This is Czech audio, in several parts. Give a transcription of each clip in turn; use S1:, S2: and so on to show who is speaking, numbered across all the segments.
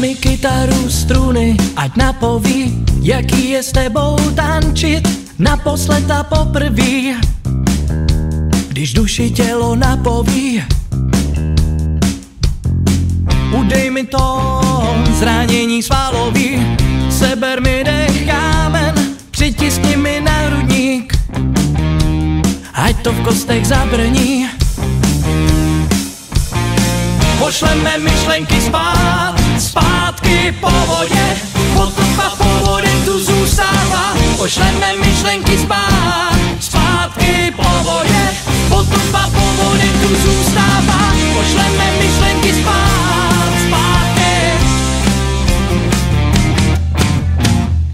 S1: mi kytaru struny, ať napoví, jaký je s tebou tančit naposled a poprví. Když duši tělo napoví, udej mi tón, zranění svalový, seber mi dech kámen, přitiskni mi na hrudník, ať to v kostech zabrní. Pošleme myšlenky spát, zpátky po vodě, potup a po vodě tu zůstává. Pošleme myšlenky spát, zpátky po vodě, potup a po vodě tu zůstává. Pošleme myšlenky spát, zpátky.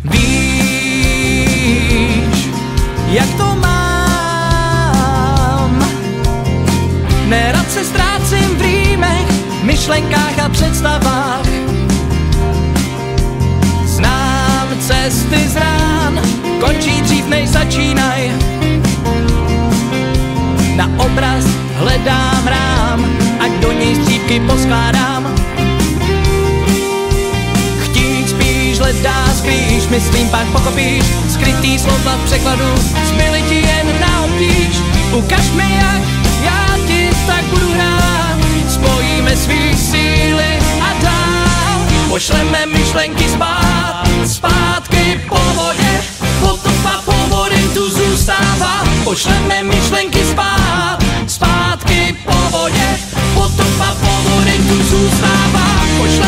S1: Víš, jak to mám, nerad se ztrácím v rýmech, myšlenkách a představách. Znám cesty z rán, končí dřív než začínaj. Na obraz hledám rám, ať do něj střípky poskládám. Chtít spíš, hledá spíš, myslím pak pochopíš. Skrytý slova v překladu zbyly ti jen na obtíž. Ukaž mi, jak já ti tak budu hrát, spojíme svý síly a dál. Pošleme myšlenky spát, zpátky po vodě, potup a po vodě tu zůstává. Pošleme myšlenky spát, zpátky po vodě, potup a po vodě tu zůstává. Pošleme